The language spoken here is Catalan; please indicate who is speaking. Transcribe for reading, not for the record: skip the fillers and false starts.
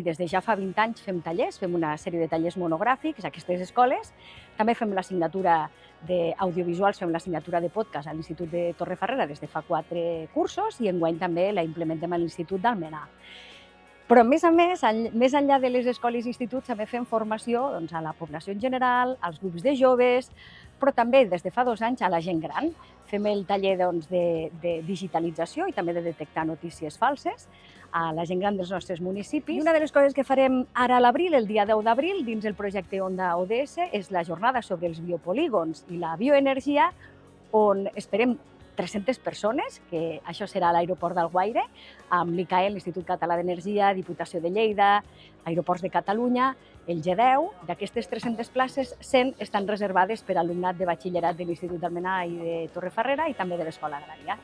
Speaker 1: Des de ja fa 20 anys fem tallers, fem una sèrie de tallers monogràfics a aquestes escoles. També fem l'assignatura d'audiovisuals, fem l'assignatura de podcast a l'Institut de Torrefarrera des de fa 4 cursos i enguany també la implementem a l'Institut d'Almenar. Però, a més, més enllà de les escoles i instituts, també fem formació a la població en general, als grups de joves, però també des de fa 2 anys a la gent gran. Fem el taller de digitalització i també de detectar notícies falses a la gent gran dels nostres municipis. I una de les coses que farem ara a l'abril, el dia 10 d'abril, dins el projecte Onda ODS, és la jornada sobre els biopolígons i la bioenergia, on esperem 300 persones, que això serà a l'aeroport d'Alguaire, amb l'ICAE, l'Institut Català d'Energia, Diputació de Lleida, Aeroports de Catalunya, el G10. D'aquestes 300 places, 100 estan reservades per a alumnat de batxillerat de l'Institut d'Almenar i de Torrefarrera i també de l'Escola Agrària.